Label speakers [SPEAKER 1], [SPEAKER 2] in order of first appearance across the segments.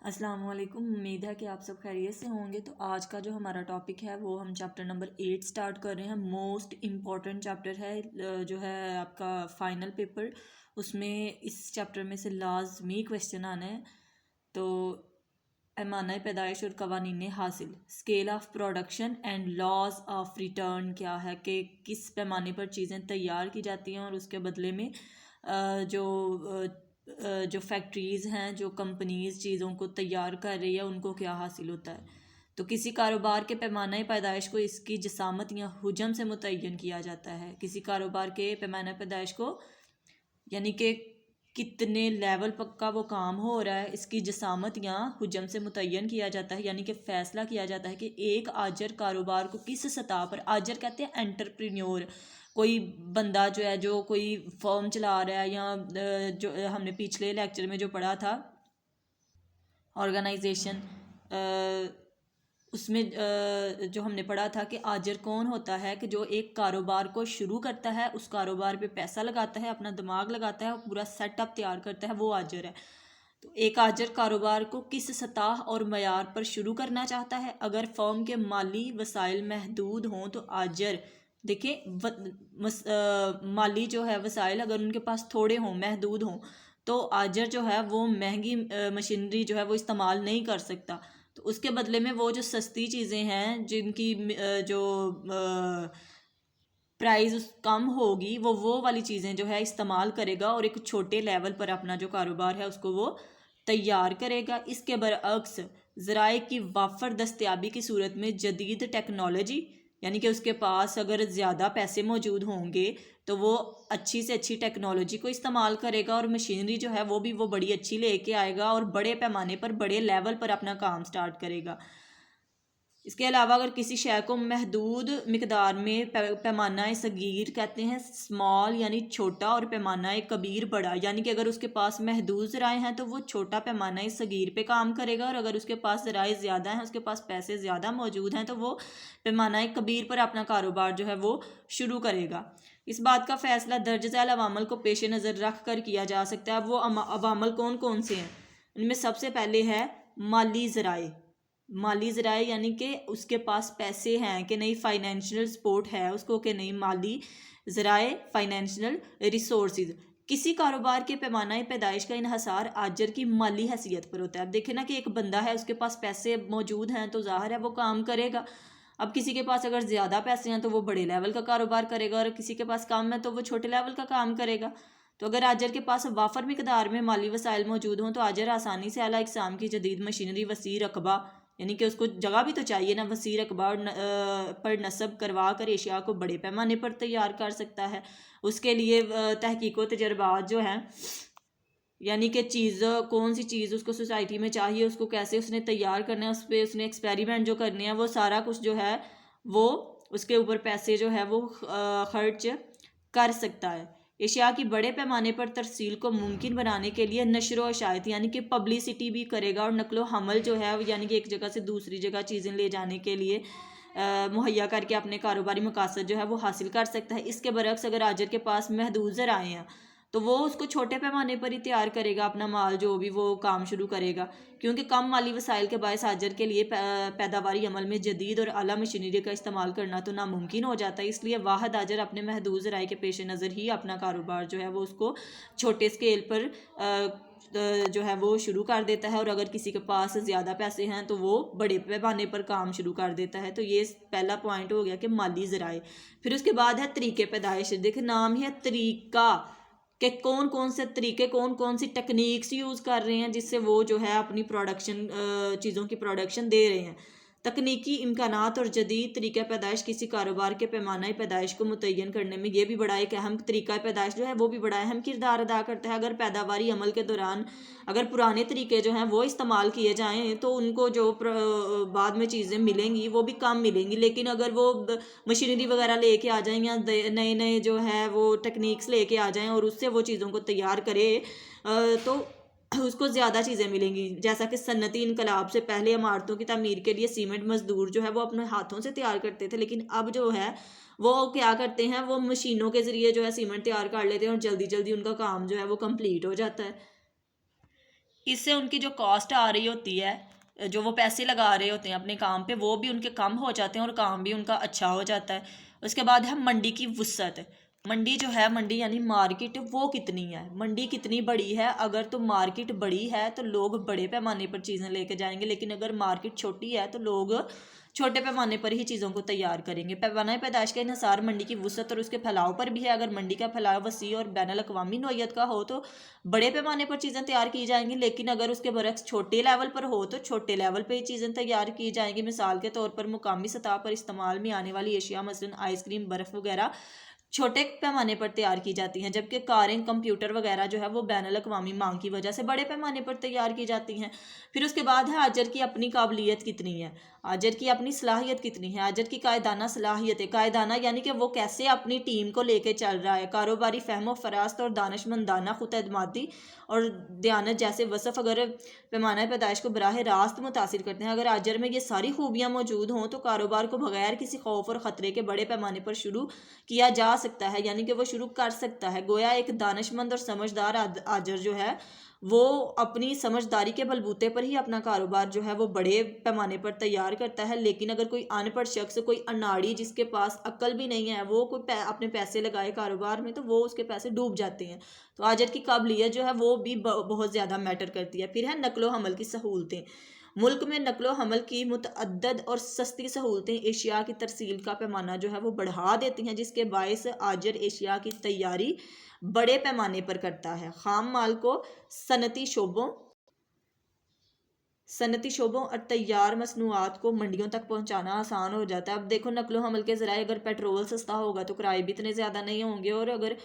[SPEAKER 1] अस्सलाम वालेकुम। उम्मीद है कि आप सब खैरियत से होंगे। तो आज का जो हमारा टॉपिक है वो हम चैप्टर नंबर 8 स्टार्ट कर रहे हैं। मोस्ट इम्पॉर्टेंट चैप्टर है जो है आपका फाइनल पेपर, उसमें इस चैप्टर में से लाजमी क्वेश्चन आना है। तो पैमाना पैदाइश और कवानीन हासिल, scale of production and laws of return क्या है कि किस पैमाने पर चीज़ें तैयार की जाती हैं और उसके बदले में जो फैक्ट्रीज़ हैं, जो कंपनीज चीज़ों को तैयार कर रही है, उनको क्या हासिल होता है। तो किसी कारोबार के पैमाना पैदाइश को इसकी जसामत या हुजम से मुतय्यन किया जाता है। किसी कारोबार के पैमाना पैदाइश को यानी कि कितने लेवल पक्का वो काम हो रहा है, इसकी जसामत या हुजम से मुतय्यन किया जाता है, यानी कि फ़ैसला किया जाता है कि एक आजर कारोबार को किस सतह पर, आजर कहते हैं एंटरप्रेन्योर, कोई बंदा जो है जो कोई फर्म चला रहा है, या जो हमने पिछले लेक्चर में जो पढ़ा था ऑर्गेनाइजेशन, उसमें जो हमने पढ़ा था कि आजर कौन होता है कि जो एक कारोबार को शुरू करता है, उस कारोबार पे पैसा लगाता है, अपना दिमाग लगाता है और पूरा सेटअप तैयार करता है, वो आजर है। तो एक आजर कारोबार को किस सतह और मयार पर शुरू करना चाहता है। अगर फर्म के माली वसाइल महदूद हों तो आजर, देखें माली जो है वसाइल अगर उनके पास थोड़े हों, महदूद हों, तो आजर जो है वो महंगी मशीनरी जो है वो इस्तेमाल नहीं कर सकता। तो उसके बदले में वो जो सस्ती चीज़ें हैं जिनकी जो प्राइस कम होगी, वो वाली चीज़ें जो है इस्तेमाल करेगा और एक छोटे लेवल पर अपना जो कारोबार है उसको वो तैयार करेगा। इसके बरअक्स ज़राए की वाफर दस्तयाबी की सूरत में जदीद टेक्नोलॉजी, यानी कि उसके पास अगर ज़्यादा पैसे मौजूद होंगे तो वो अच्छी से अच्छी टेक्नोलॉजी को इस्तेमाल करेगा और मशीनरी जो है वो भी वो बड़ी अच्छी लेके आएगा और बड़े पैमाने पर, बड़े लेवल पर अपना काम स्टार्ट करेगा। इसके अलावा अगर किसी शय को महदूद मिकदार में पैमाना सगीर कहते हैं स्मॉल यानी छोटा, और पैमाना कबीर बड़ा, यानी कि अगर उसके पास महदूद ज़राए हैं तो वो छोटा पैमाना सगीर पे काम करेगा, और अगर उसके पास ज़राए ज़्यादा हैं, उसके पास पैसे ज़्यादा मौजूद हैं, तो वो पैमाना कबीर पर अपना कारोबार जो है वो शुरू करेगा। इस बात का फ़ैसला दर्ज झैल अवामल को पेश नज़र रख कर किया जा सकता है। अब वो अवामल कौन कौन से हैं, इनमें सबसे पहले है माली ज़राए। माली ज़राए यानी कि उसके पास पैसे हैं कि नहीं, फाइनेंशियल सपोर्ट है उसको कि नहीं, माली ज़राए फाइनेंशियल रिसोर्सेज। किसी कारोबार के पैमाना पैदाइश का इन्हसार आजर की माली हैसियत पर होता है। अब देखें ना कि एक बंदा है, उसके पास पैसे मौजूद हैं तो ज़ाहिर है वो काम करेगा। अब किसी के पास अगर ज़्यादा पैसे हैं तो वो बड़े लेवल का कारोबार करेगा, और किसी के पास कम है तो वो छोटे लेवल का काम करेगा। तो अगर आजर के पास वाफर मिकदार में माली वसाइल मौजूद हों तो आजर आसानी से आला इकसाम की जदीद मशीनरी, वसी रकबा, यानी कि उसको जगह भी तो चाहिए ना, वसी रकबा पर नस्ब करवा कर एशिया को बड़े पैमाने पर तैयार कर सकता है। उसके लिए तहकीक व तजर्बात जो हैं, यानी कि चीज़ कौन सी चीज़ उसको सोसाइटी में चाहिए, उसको कैसे उसने तैयार करना है, उस पर उसने एक्सपेरिमेंट जो करने हैं, वो सारा कुछ जो है वो उसके ऊपर पैसे जो है वो खर्च कर सकता है। एशिया की बड़े पैमाने पर तरसील को मुमकिन बनाने के लिए नशर व इशाअत यानी कि पब्लिसिटी भी करेगा, और नकलो हमल जो है यानी कि एक जगह से दूसरी जगह चीज़ें ले जाने के लिए मुहैया करके अपने कारोबारी मकासद जो है वो हासिल कर सकता है। इसके बरक्स अगर आजर के पास महदूद ज़राए हैं तो वो उसको छोटे पैमाने पर ही तैयार करेगा अपना माल, जो भी वो काम शुरू करेगा, क्योंकि कम माली वसाइल के बायस आजर के लिए पैदावारी अमल में जदीद और आला मशीनरी का इस्तेमाल करना तो नामुमकिन हो जाता है। इसलिए वाहद आजर अपने महदूद ज़राए के पेश नज़र ही अपना कारोबार जो है वो उसको छोटे स्केल पर जो है वो शुरू कर देता है, और अगर किसी के पास ज़्यादा पैसे हैं तो वो बड़े पैमाने पर काम शुरू कर देता है। तो ये पहला पॉइंट हो गया कि माली ज़राए। फिर उसके बाद है तरीके पैदाइश। देखिए नाम ही है तरीका, कि कौन कौन से तरीके, कौन कौन सी टेक्निक्स यूज़ कर रहे हैं जिससे वो जो है अपनी प्रोडक्शन चीज़ों की प्रोडक्शन दे रहे हैं। तकनीकी इम्कानात और जदीद तरीका पैदाइश किसी कारोबार के पैमाना पैदाइश को मुतय्यन करने में ये भी बड़ा एक अहम तरीका पैदाइश जो है वो भी बड़ा अहम किरदार अदा करता है। अगर पैदावारी अमल के दौरान अगर पुराने तरीके जो हैं वो इस्तेमाल किए जाएँ तो उनको जो बाद में चीज़ें मिलेंगी वो भी कम मिलेंगी, लेकिन अगर वो मशीनरी वगैरह लेके आ जाएँ या नए नए जो है वो टेक्निक्स लेके आ जाएँ और उससे वो चीज़ों को तैयार करे तो उसको ज़्यादा चीज़ें मिलेंगी। जैसा कि सन्नती इनकलाब से पहले इमारतों की तामीर के लिए सीमेंट मजदूर जो है वो अपने हाथों से तैयार करते थे, लेकिन अब जो है वो क्या करते हैं, वो मशीनों के ज़रिए जो है सीमेंट तैयार कर लेते हैं और जल्दी जल्दी उनका काम जो है वो कंप्लीट हो जाता है। इससे उनकी जो कॉस्ट आ रही होती है, जो वो पैसे लगा रहे होते हैं अपने काम पे, वो भी उनके कम हो जाते हैं और काम भी उनका अच्छा हो जाता है। उसके बाद है मंडी की वुसअत। मंडी जो है, मंडी यानी मार्केट, वो कितनी है, मंडी कितनी बड़ी है। अगर तो मार्केट बड़ी है तो लोग बड़े पैमाने पर चीज़ें लेके जाएंगे, लेकिन अगर मार्केट छोटी है तो लोग छोटे पैमाने पर ही चीज़ों को तैयार करेंगे। पैमाना पैदाइश का इन्हिसार मंडी की वुसअत और उसके फैलाव पर भी है। अगर मंडी का फैलाव वसी और बैनुल अक़वामी नौइयत का हो तो बड़े पैमाने पर चीज़ें तैयार की जाएंगी, लेकिन अगर उसके बरक्स छोटे लेवल पर हो तो छोटे लेवल पर ही चीज़ें तैयार की जाएंगी। मिसाल के तौर पर मुकामी सतह पर इस्तेमाल में आने वाली एशिया मसलन आइसक्रीम, बर्फ़ वगैरह छोटे पैमाने पर तैयार की जाती हैं, जबकि कारें, कंप्यूटर वगैरह जो है वो बैनुल अक़वामी मांग की वजह से बड़े पैमाने पर तैयार की जाती हैं। फिर उसके बाद है आजर की अपनी काबिलियत कितनी है, आजर की अपनी सलाहियत कितनी है। आजर की कायदाना सलाहियत है, कायदाना यानी कि वो कैसे अपनी टीम को लेके चल रहा है। कारोबारी फहमो फरास्त और दानशमंदाना खुद एतमादी और दयानत जैसे वसफ़ अगर पैमाना पैदाइश को बराह रास्त मुतासिर करते हैं। अगर आजर में ये सारी खूबियाँ मौजूद हों तो कारोबार को बगैर किसी खौफ और ख़तरे के बड़े पैमाने पर शुरू किया जा सकता है, यानी कि वो शुरू कर सकता है। गोया एक दानिशमंद और समझदार आजर जो है वो अपनी समझदारी के बलबूते पर ही अपना कारोबार जो है वो बड़े पैमाने पर तैयार करता है। लेकिन अगर कोई अनपढ़ शख्स, कोई अनाड़ी जिसके पास अक्ल भी नहीं है, वो कोई अपने पैसे लगाए कारोबार में तो वो उसके पैसे डूब जाते हैं। तो आजर की काबिलियत जो है वो भी बहुत ज़्यादा मैटर करती है। फिर है नकलो हमल की सहूलतें। मुल्क में नकलो हमल की मुतअद्दद और सस्ती सहूलतें एशिया की तरसील का पैमाना जो है वो बढ़ा देती हैं, जिसके बायस आजर एशिया की तैयारी बड़े पैमाने पर करता है। खाम माल को सनती शोबों और तैयार मसनूआत को मंडियों तक पहुंचाना आसान हो जाता है। अब देखो, नकलो हमल के ज़राए अगर पेट्रोल सस्ता होगा तो किराए भी इतने ज़्यादा नहीं होंगे, और अगर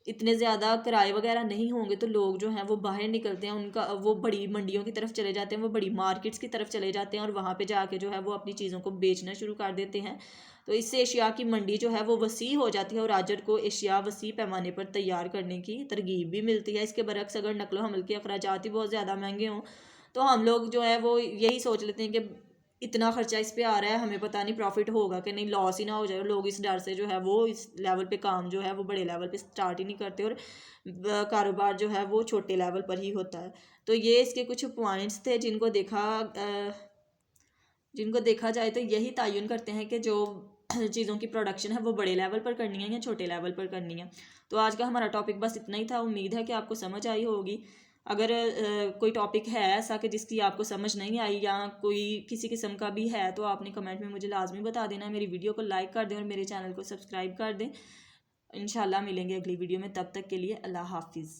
[SPEAKER 1] इतने ज़्यादा किराए वगैरह नहीं होंगे तो लोग जो हैं वो बाहर निकलते हैं, उनका वो बड़ी मंडियों की तरफ चले जाते हैं, वो बड़ी मार्केट्स की तरफ चले जाते हैं और वहाँ पे जाके जो है वो अपनी चीज़ों को बेचना शुरू कर देते हैं। तो इससे एशिया की मंडी जो है वो वसी हो जाती है और आजर को एशिया वसी पैमाने पर तैयार करने की तरगीब भी मिलती है। इसके बरक्स अगर नकलो हमल के अखराजात ही बहुत ज़्यादा महंगे हों तो हम लोग जो है वो यही सोच लेते हैं कि इतना खर्चा इस पे आ रहा है, हमें पता नहीं प्रॉफिट होगा कि नहीं, लॉस ही ना हो जाए। लोग इस डर से जो है वो इस लेवल पे काम जो है वो बड़े लेवल पे स्टार्ट ही नहीं करते और कारोबार जो है वो छोटे लेवल पर ही होता है। तो ये इसके कुछ पॉइंट्स थे जिनको देखा जाए तो यही तयन करते हैं कि जो चीज़ों की प्रोडक्शन है वो बड़े लेवल पर करनी है या छोटे लेवल पर करनी है। तो आज का हमारा टॉपिक बस इतना ही था। उम्मीद है कि आपको समझ आई होगी। अगर कोई टॉपिक है ऐसा कि जिसकी आपको समझ नहीं आई या कोई किसी किस्म का भी है तो आपने कमेंट में मुझे लाजमी बता देना। मेरी वीडियो को लाइक कर दें और मेरे चैनल को सब्सक्राइब कर दें। इंशाल्लाह मिलेंगे अगली वीडियो में, तब तक के लिए अल्लाह हाफिज़।